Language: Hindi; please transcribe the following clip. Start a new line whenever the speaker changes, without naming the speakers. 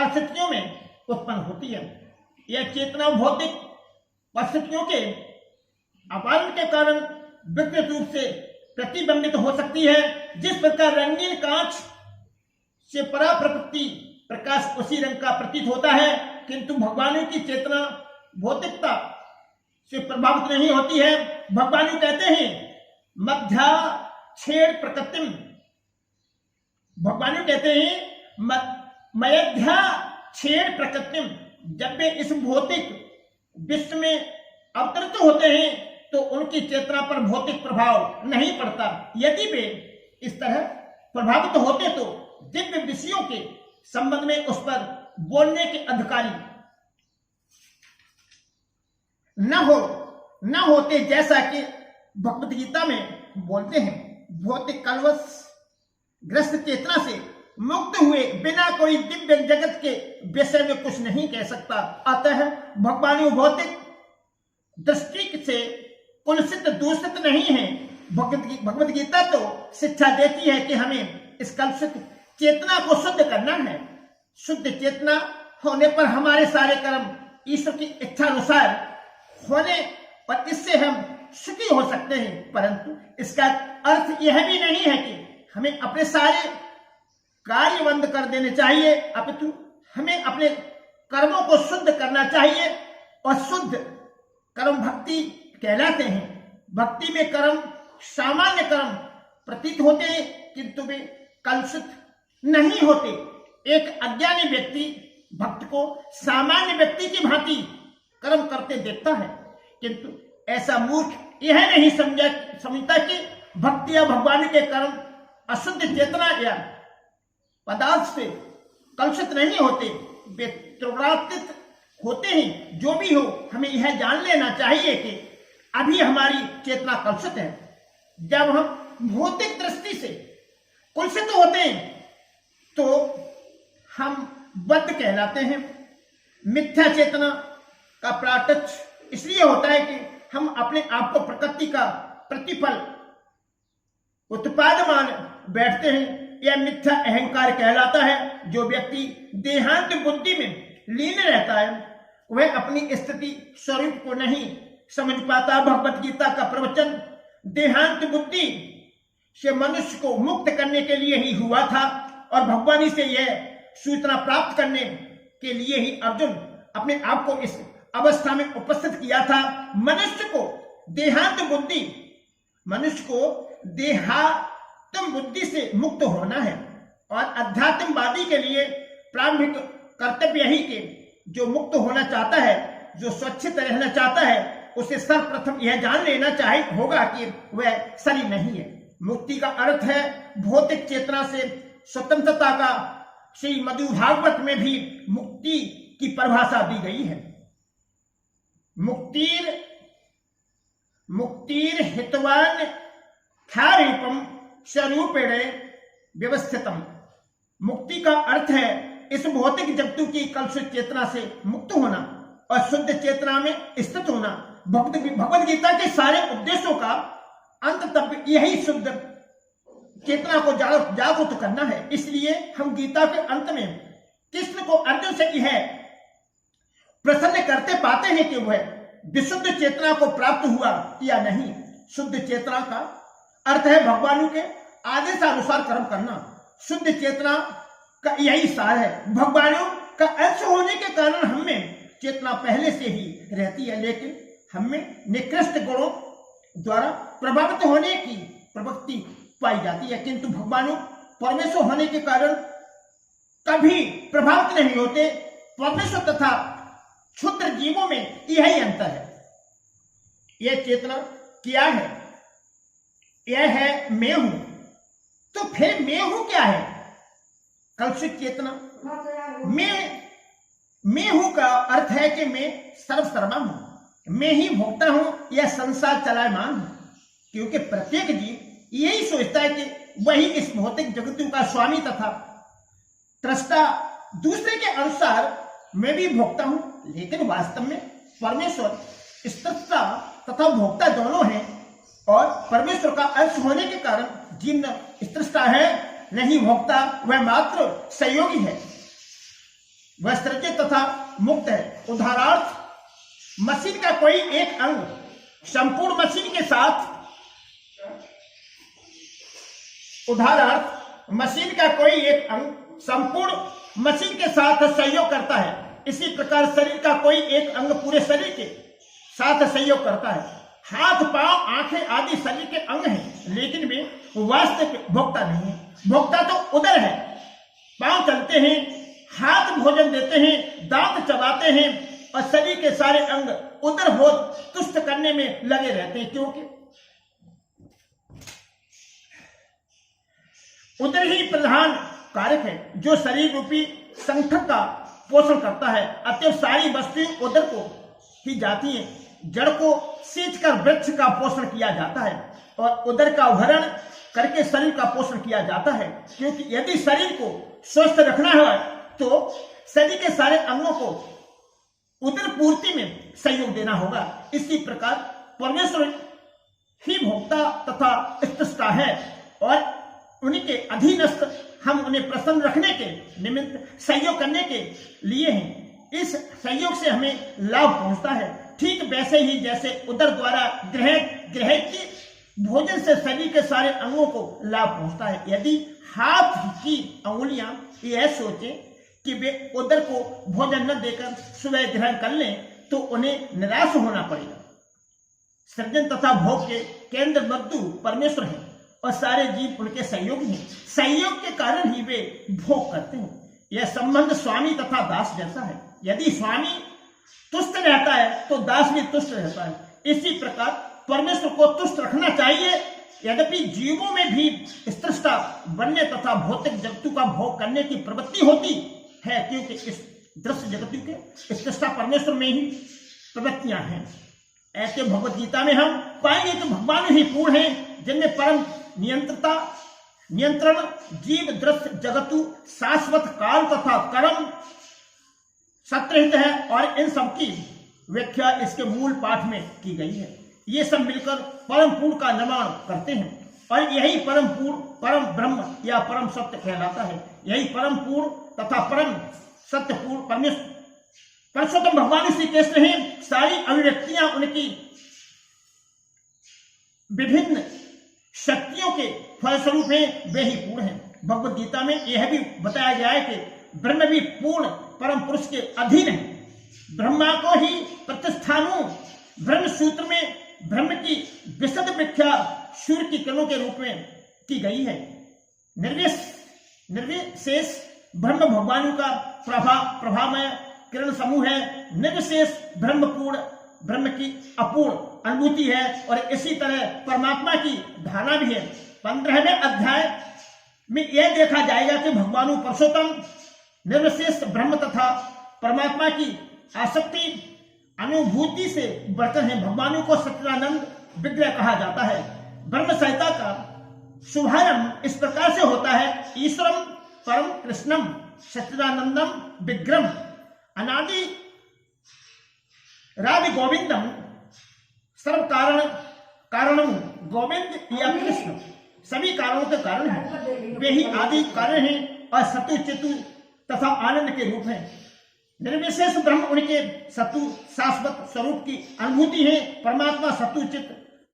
परिस्थितियों में उत्पन्न होती है। यह चेतना भौतिक परिस्थितियों के अपारण के कारण विकृत रूप से प्रतिबिंबित हो सकती है। जिस प्रकार रंगीन कांच से परा प्रकृति प्रकाश उसी रंग का प्रतीत होता है, किंतु भगवान की चेतना भौतिकता से प्रभावित नहीं होती है। भगवान कहते हैं मध्या छेड़ प्रकृतिम, भगवान कहते हैं मध्या छेड़ प्रकृतिम। जब वे इस भौतिक विश्व में अवतरित होते हैं तो उनकी चेतना पर भौतिक प्रभाव नहीं पड़ता। यदि वे इस तरह प्रभावित होते तो दिव्य विषयों के संबंध में उस पर बोलने के अधिकारी न होते, जैसा कि भगवत गीता में बोलते हैं। भौतिक कलवश ग्रस्त चेतना से मुक्त हुए बिना कोई दिव्य जगत के विषय में कुछ नहीं कह सकता। अतः भगवान भौतिक दृष्टि से कुलसित दूषित नहीं है। भगवत गीता तो शिक्षा देती है कि हमें इस कलुषित चेतना को शुद्ध करना है। शुद्ध चेतना होने पर हमारे सारे कर्म ईश्वर की इच्छा अनुसार होने और इससे हम सुखी हो सकते हैं। परंतु इसका अर्थ यह भी नहीं है कि हमें अपने सारे कार्य बंद कर देने चाहिए, अपितु हमें अपने कर्मों को शुद्ध करना चाहिए। और शुद्ध कर्म भक्ति कहलाते हैं। भक्ति में कर्म सामान्य कर्म प्रतीत होते हैं, किंतु वे कलुषित नहीं होते। एक अज्ञानी व्यक्ति भक्त को सामान्य व्यक्ति की भांति कर्म करते देखता है, किंतु ऐसा मूर्ख यह नहीं समझता कि भक्ति या भगवान के कर्म अशुद्ध चेतना या पदार्थ से कलुषित नहीं होते, वे त्रिगुणातीत होते हैं। जो भी हो, हमें यह जान लेना चाहिए कि अभी हमारी चेतना कलुषित है। जब हम भौतिक दृष्टि से कुलसित होते हैं तो हम बद्ध कहलाते हैं। मिथ्या चेतना का प्राटच इसलिए होता है कि हम अपने आप को प्रकृति का प्रतिफल उत्पाद मान बैठते हैं। यह मिथ्या अहंकार कहलाता है। जो व्यक्ति देहांत बुद्धि में लीन रहता है वह अपनी स्थिति स्वरूप को नहीं समझ पाता। भगवत गीता का प्रवचन देहांत बुद्धि से मनुष्य को मुक्त करने के लिए ही हुआ था और भगवान से यह सूचना प्राप्त करने के लिए ही अर्जुन अपने आप को इस अवस्था में उपस्थित किया था। मनुष्य को देहात्म बुद्धि से मुक्त होना है और अध्यात्मवादी के लिए प्रारंभिक कर्तव्य यही कि जो मुक्त होना चाहता है, जो स्वच्छित रहना चाहता है, उसे सर्वप्रथम यह जान लेना होगा कि वह शरीर नहीं है। मुक्ति का अर्थ है भौतिक चेतना से स्वतंत्रता का। श्री मधु भागवत में भी मुक्ति की परिभाषा दी गई है। मुक्तिर हितवान ख्यारूपम स्वरूपेण व्यवस्थितम। मुक्ति का अर्थ है इस भौतिक जगतों की कलुषित चेतना से मुक्त होना और शुद्ध चेतना में स्थित होना। भगवद गीता के सारे उपदेशों का अंत तब यही शुद्ध चेतना को जागरूक करना है। इसलिए हम गीता के अंत में कृष्ण को अर्जुन से यह प्रसन्न करते पाते हैं कि वह विशुद्ध चेतना को प्राप्त हुआ या नहीं। शुद्ध चेतना का अर्थ है भगवान के आदेशानुसार कर्म करना। शुद्ध चेतना का यही सार है। भगवान का अंश होने के कारण हमें चेतना पहले से ही रहती है, लेकिन हमें निकृष्ट गुणों द्वारा प्रभावित होने की प्रवृत्ति पाई जाती है, किंतु भगवान परमेश्वर होने के कारण कभी प्रभावित नहीं होते। परमेश्वर तथा क्षुद्र जीवों में यही अंतर है। यह चेतना क्या है? यह है मैं हूं। तो फिर मैं हूं क्या है? कलुषित चेतना। मैं हूं का अर्थ है कि मैं सर्वसर्वा हूं, मैं ही भोगता हूं, यह संसार चलायमान हूं। क्योंकि प्रत्येक जीव यही सोचता है कि वही इस भौतिक जगतों का स्वामी तथा त्रस्ता। दूसरे के अनुसार मैं भी भोगता हूं, लेकिन वास्तव में परमेश्वर स्त्रष्टा तथा भोक्ता दोनों हैं और परमेश्वर का अंश होने के कारण जीव न स्त्रष्टा है नहीं भोक्ता, वह मात्र सहयोगी है। वह सृजित तथा मुक्त है। उदाहरणार्थ, मशीन का कोई एक अंग संपूर्ण मशीन के साथ मशीन का कोई एक अंग संपूर्ण मशीन के साथ सहयोग करता है। इसी प्रकार शरीर का कोई एक अंग पूरे शरीर के साथ सहयोग करता है। हाथ, पांव, आंखें आदि शरीर के अंग हैं, लेकिन वे वास्तविक भोक्ता नहीं है। भोक्ता तो उदर है। पांव चलते हैं, हाथ भोजन देते हैं, दांत चबाते हैं और शरीर के सारे अंग उदर हो तुष्ट करने में लगे रहते हैं, क्योंकि उदर ही प्रधान कारक है जो शरीर रूपी संगठन का पोषण करता है। अतएव सारी वस्तुएं उदर को ही जाती हैं। जड़ को सींचकर वृक्ष का पोषण किया जाता है और उदर का भरण करके शरीर का पोषण किया जाता है, क्योंकि यदि शरीर को स्वस्थ रखना है तो शरीर के सारे अंगों को उदर पूर्ति में सहयोग देना होगा। इसी प्रकार परमेश्वर ही भोक्ता तथा स्रष्टा है और उन्हीं के अधीनस्थ हम उन्हें प्रसन्न रखने के निमित्त सहयोग करने के लिए हैं। इस सहयोग से हमें लाभ पहुंचता है। ठीक वैसे ही जैसे उदर द्वारा ग्रहित भोजन से शरीर के सारे अंगों को लाभ पहुंचता है। यदि हाथ की अंगुलियां यह सोचें कि वे उदर को भोजन न देकर सुबह ग्रहण कर लें तो उन्हें निराश होना पड़ेगा। सृजन तथा भोग के केंद्र बिंदु परमेश्वर हैं और सारे जीव उनके सहयोगी हैं। सहयोग के कारण ही वे भोग करते हैं। यह संबंध स्वामी तथा दास जैसा है। यदि स्वामी तुष्ट रहता है तो दास भी तुष्ट रहता है। इसी प्रकार परमेश्वर को तुष्ट रखना चाहिए। यद्यपि जीवों में भी स्रष्टा बनने तथा भौतिक जगतों का भोग करने की प्रवृत्ति होती है, क्योंकि इस दृश्य जगतों के स्रष्टा परमेश्वर में ही प्रवृत्तियां हैं। ऐसे भगवत गीता में हम पाएंगे कि भगवान ही पूर्ण हैं, जिनमें परम नियंत्रण जीव दृश्य जगतु शाश्वत काल तथा कर्म सत्रहित है और इन सब की व्याख्या इसके मूल पाठ में की गई है। ये सब मिलकर परम पूर्ण का निर्माण करते हैं और यही परम पूर्ण, परम ब्रह्म या परम सत्य कहलाता है। यही परम पूर्ण तथा परम सत्य पूर्ण परमेश्वर भगवान श्री कृष्ण हैं। सारी अभिव्यक्तियां उनकी विभिन्न शक्तियों के फलस्वरूप हैं, वे ही पूर्ण हैं। भगवत गीता में यह भी बताया गया है कि ब्रह्म भी पूर्ण परम पुरुष के अधीन है। ब्रह्मा को ही प्रतिष्ठानु ब्रह्म सूत्र में ब्रह्म की विशद व्याख्या सूर्य की किरणों के रूप में की गई है। निर्विशेष ब्रह्म भगवान का प्रभामय किरण समूह है। निर्विशेष ब्रह्मपूर्ण ब्रह्म की अपूर्ण अनुभूति है और इसी तरह परमात्मा की धारणा भी है। 15वें अध्याय में यह देखा जाएगा कि भगवान पुरुषोत्तम निर्विशेष ब्रह्म तथा परमात्मा की आसक्ति अनुभूति से बढ़कर है। भगवान को सच्चिदानंद विग्रह कहा जाता है। ब्रह्म संहिता का शुभारंभ इस प्रकार से होता है। ईश्वरम परम कृष्णम सच्चिदानंदम विग्रहम अनादि राधि गोविंदम सर्व कारणम गोविंद या कृष्ण सभी कारणों के कारण हैं। वे ही आदि कारण हैं और सतु चितु तथा आनंद के रूप हैं। निर्विशेष ब्रह्म उनके सतु शाश्वत स्वरूप की अनुभूति है। परमात्मा सतु चित